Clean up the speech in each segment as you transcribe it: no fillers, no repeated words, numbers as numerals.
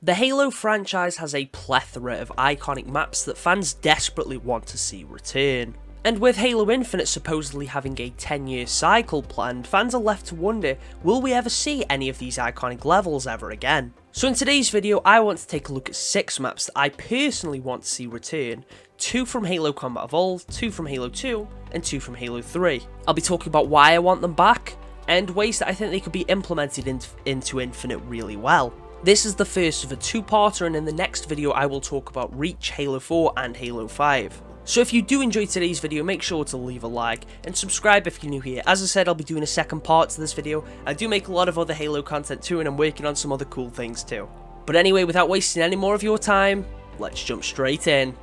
The Halo franchise has a plethora of iconic maps that fans desperately want to see return. And with Halo Infinite supposedly having a 10-year cycle planned, fans are left to wonder, will we ever see any of these iconic levels ever again? So in today's video, I want to take a look at 6 maps that I personally want to see return, 2 from Halo Combat Evolved, 2 from Halo 2, and 2 from Halo 3. I'll be talking about why I want them back, and ways that I think they could be implemented into Infinite really well. This is the first of a 2-parter, and in the next video I will talk about Reach, Halo 4 and Halo 5. So if you do enjoy today's video, make sure to leave a like and subscribe if you're new here. As I said, I'll be doing a second part to this video. I do make a lot of other Halo content too, and I'm working on some other cool things too. But anyway, without wasting any more of your time, let's jump straight in.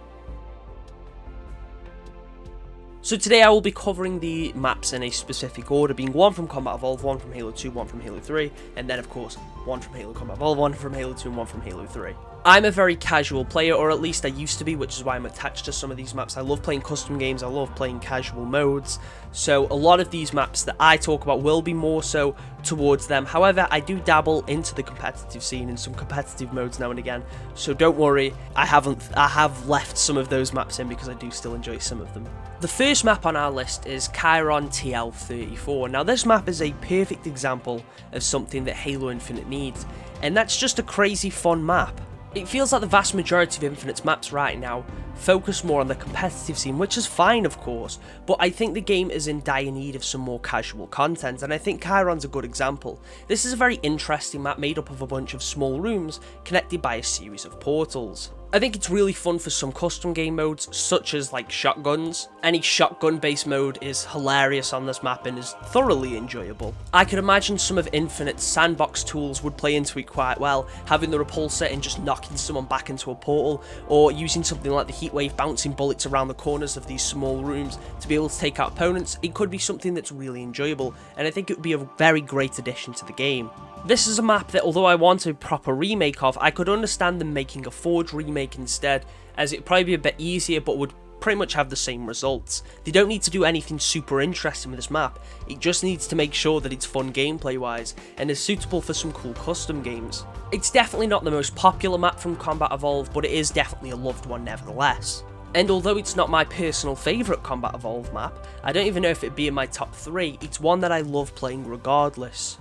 So today I will be covering the maps in a specific order, being 1 from Combat Evolved, 1 from Halo 2, 1 from Halo 3, and then of course 1 from Halo Combat Evolved, 1 from Halo 2, and 1 from Halo 3. I'm a very casual player, or at least I used to be, which is why I'm attached to some of these maps. I love playing custom games, I love playing casual modes, so a lot of these maps that I talk about will be more so towards them. However, I do dabble into the competitive scene in some competitive modes now and again, so don't worry, I have left some of those maps in because I do still enjoy some of them. The first map on our list is Chiron TL34. Now this map is a perfect example of something that Halo Infinite needs, and that's just a crazy fun map. It feels like the vast majority of Infinite's maps right now focus more on the competitive scene, which is fine of course, but I think the game is in dire need of some more casual content, and I think Chiron's a good example. This is a very interesting map made up of a bunch of small rooms connected by a series of portals. I think it's really fun for some custom game modes, such as like shotguns. Any shotgun based mode is hilarious on this map and is thoroughly enjoyable. I could imagine some of Infinite's sandbox tools would play into it quite well, having the repulsor and just knocking someone back into a portal, or using something like the heatwave bouncing bullets around the corners of these small rooms to be able to take out opponents. It could be something that's really enjoyable, and I think it would be a very great addition to the game. This is a map that, although I want a proper remake of, I could understand them making a Forge remake instead, as it'd probably be a bit easier but would pretty much have the same results. They don't need to do anything super interesting with this map, it just needs to make sure that it's fun gameplay wise and is suitable for some cool custom games. It's definitely not the most popular map from Combat Evolved, but it is definitely a loved one nevertheless. And although it's not my personal favourite Combat Evolved map, I don't even know if it'd be in my top 3, it's one that I love playing regardless.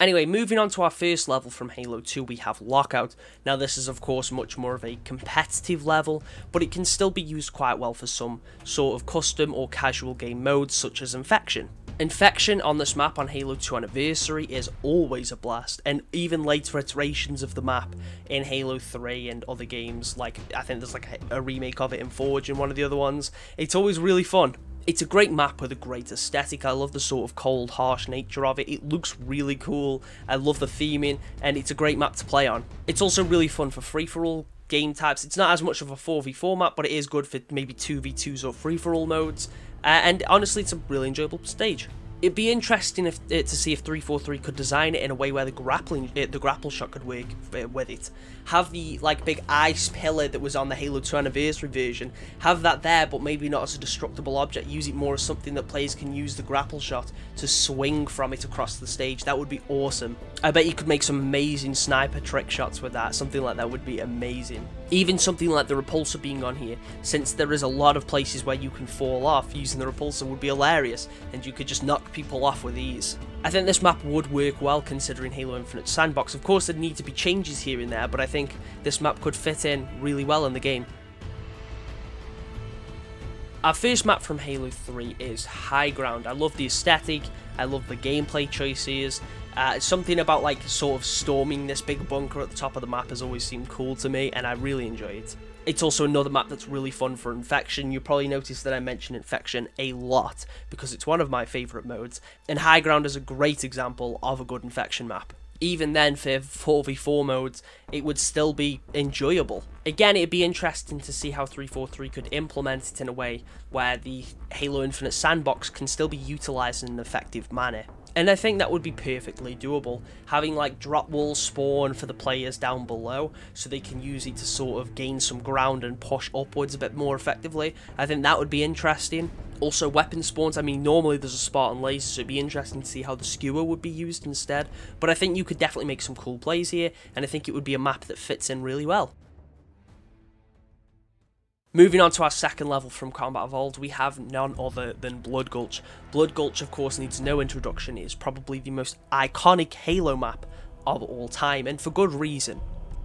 Anyway, moving on to our first level from Halo 2, we have Lockout. Now this is of course much more of a competitive level, but it can still be used quite well for some sort of custom or casual game modes such as Infection. Infection on this map on Halo 2 Anniversary is always a blast, and even later iterations of the map in Halo 3 and other games, like I think there's like a remake of it in Forge and one of the other ones, it's always really fun. It's a great map with a great aesthetic. I love the sort of cold, harsh nature of it. It looks really cool. I love the theming, and it's a great map to play on. It's also really fun for free-for-all game types. It's not as much of a 4v4 map, but it is good for maybe 2v2s or free-for-all modes. And honestly, it's a really enjoyable stage. It'd be interesting to see if 343 could design it in a way where the grapple shot could work with it. Have the like big ice pillar that was on the Halo 2 Anniversary version, have that there, but maybe not as a destructible object. Use it more as something that players can use the grapple shot to swing from it across the stage. That would be awesome. I bet you could make some amazing sniper trick shots with that. Something like that would be amazing. Even something like the repulsor being on here, since there is a lot of places where you can fall off, using the repulsor would be hilarious, and you could just knock people off with ease. I think this map would work well considering Halo Infinite sandbox. Of course there'd need to be changes here and there, but I think this map could fit in really well in the game. Our first map from Halo 3 is High Ground. I love the aesthetic, I love the gameplay choices. Something about like sort of storming this big bunker at the top of the map has always seemed cool to me, and I really enjoy it. It's also another map that's really fun for Infection. You probably noticed that I mention Infection a lot because it's one of my favourite modes, and High Ground is a great example of a good Infection map. Even then, for 4v4 modes, it would still be enjoyable. Again, it'd be interesting to see how 343 could implement it in a way where the Halo Infinite sandbox can still be utilised in an effective manner. And I think that would be perfectly doable, having like drop walls spawn for the players down below so they can use it to sort of gain some ground and push upwards a bit more effectively. I think that would be interesting. Also weapon spawns, I mean normally there's a Spartan laser, so it'd be interesting to see how the skewer would be used instead, but I think you could definitely make some cool plays here, and I think it would be a map that fits in really well. Moving on to our second level from Combat Evolved, we have none other than Blood Gulch. Blood Gulch, of course, needs no introduction. It is probably the most iconic Halo map of all time, and for good reason.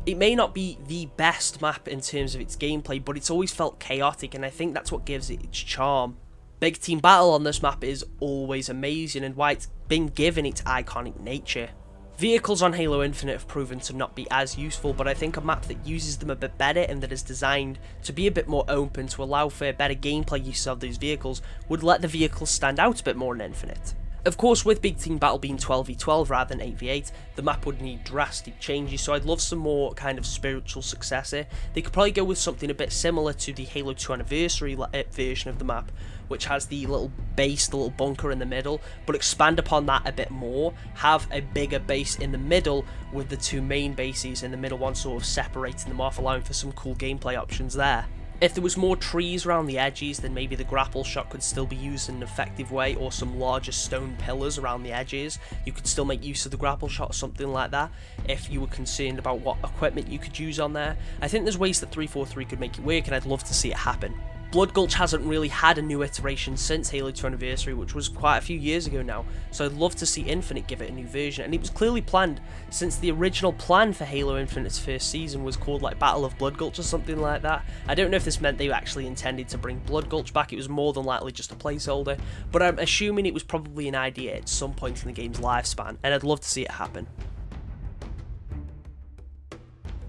It may not be the best map in terms of its gameplay, but it's always felt chaotic, and I think that's what gives it its charm. Big team battle on this map is always amazing, and why it's been given its iconic nature. Vehicles on Halo Infinite have proven to not be as useful, but I think a map that uses them a bit better and that is designed to be a bit more open to allow for better gameplay use of those vehicles would let the vehicles stand out a bit more in Infinite. Of course, with Big Team Battle being 12v12 rather than 8v8, the map would need drastic changes, so I'd love some more kind of spiritual successor. They could probably go with something a bit similar to the Halo 2 Anniversary version of the map, which has the little base, the little bunker in the middle, but expand upon that a bit more, have a bigger base in the middle with the two main bases in the middle one sort of separating them off, allowing for some cool gameplay options there. If there was more trees around the edges, then maybe the grapple shot could still be used in an effective way, or some larger stone pillars around the edges. You could still make use of the grapple shot or something like that, if you were concerned about what equipment you could use on there. I think there's ways that 343 could make it work, and I'd love to see it happen. Blood Gulch hasn't really had a new iteration since Halo 2 Anniversary, which was quite a few years ago now, so I'd love to see Infinite give it a new version, and it was clearly planned, since the original plan for Halo Infinite's first season was called like Battle of Blood Gulch or something like that. I don't know if this meant they actually intended to bring Blood Gulch back, it was more than likely just a placeholder, but I'm assuming it was probably an idea at some point in the game's lifespan, and I'd love to see it happen.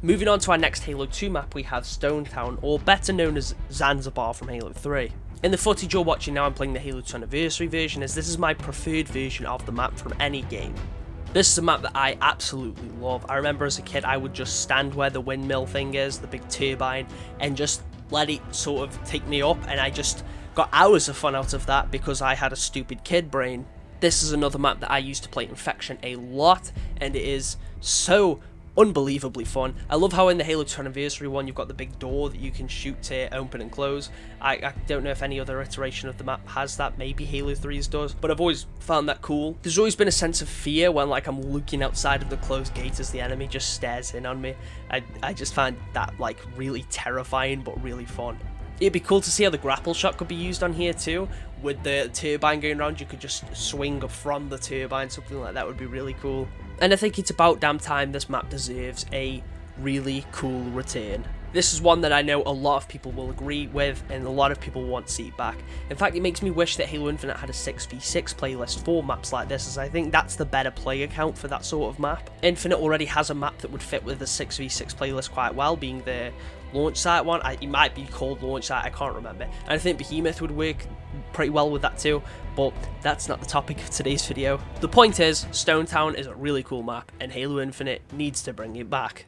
Moving on to our next Halo 2 map, we have Stone Town, or better known as Zanzibar from Halo 3. In the footage you're watching now, I'm playing the Halo 2 Anniversary version, as this is my preferred version of the map from any game. This is a map that I absolutely love. I remember as a kid I would just stand where the windmill thing is, the big turbine, and just let it sort of take me up, and I just got hours of fun out of that because I had a stupid kid brain. This is another map that I used to play Infection a lot, and it is so unbelievably fun. I love how in the Halo 2 Anniversary one you've got the big door that you can shoot to open and close. I don't know if any other iteration of the map has that, maybe Halo 3's does, but I've always found that cool. There's always been a sense of fear when like I'm looking outside of the closed gate as the enemy just stares in on me. I just find that like really terrifying but really fun. It'd be cool to see how the grapple shot could be used on here too. With the turbine going around, you could just swing from the turbine, something like that would be really cool. And I think it's about damn time this map deserves a really cool return. This is one that I know a lot of people will agree with, and a lot of people want to see it back. In fact, it makes me wish that Halo Infinite had a 6v6 playlist for maps like this, as I think that's the better player count for that sort of map. Infinite already has a map that would fit with the 6v6 playlist quite well, being the launch site one. It might be called launch site, I can't remember. And I think Behemoth would work pretty well with that too, but that's not the topic of today's video. The point is, Stone Town is a really cool map, and Halo Infinite needs to bring it back.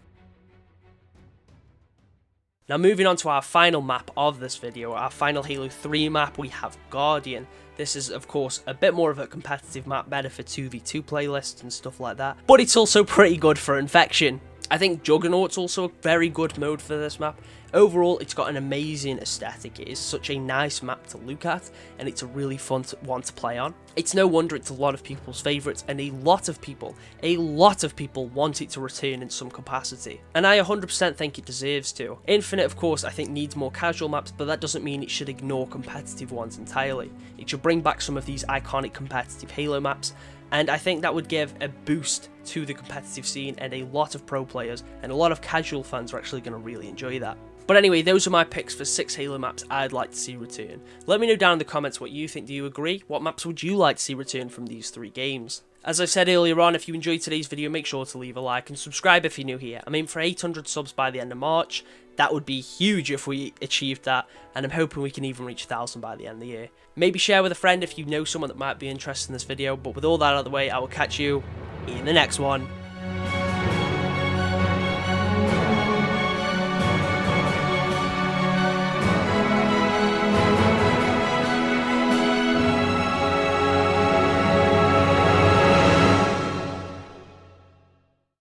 Now moving on to our final map of this video, our final Halo 3 map, we have Guardian. This is of course a bit more of a competitive map, better for 2v2 playlists and stuff like that, but it's also pretty good for Infection. I think Juggernaut's also a very good mode for this map. Overall, it's got an amazing aesthetic. It is such a nice map to look at, and it's a really fun one to play on. It's no wonder it's a lot of people's favourites, and a lot of people want it to return in some capacity. And I 100% think it deserves to. Infinite, of course, I think needs more casual maps, but that doesn't mean it should ignore competitive ones entirely. It should bring back some of these iconic competitive Halo maps, and I think that would give a boost to the competitive scene, and a lot of pro players and a lot of casual fans are actually going to really enjoy that. But anyway, those are my picks for 6 Halo maps I'd like to see return. Let me know down in the comments what you think. Do you agree? What maps would you like to see return from these 3 games? As I said earlier on, if you enjoyed today's video, make sure to leave a like and subscribe if you're new here. I'm aiming for 800 subs by the end of March. That would be huge if we achieved that, and I'm hoping we can even reach 1,000 by the end of the year. Maybe share with a friend if you know someone that might be interested in this video, but with all that out of the way, I will catch you in the next one.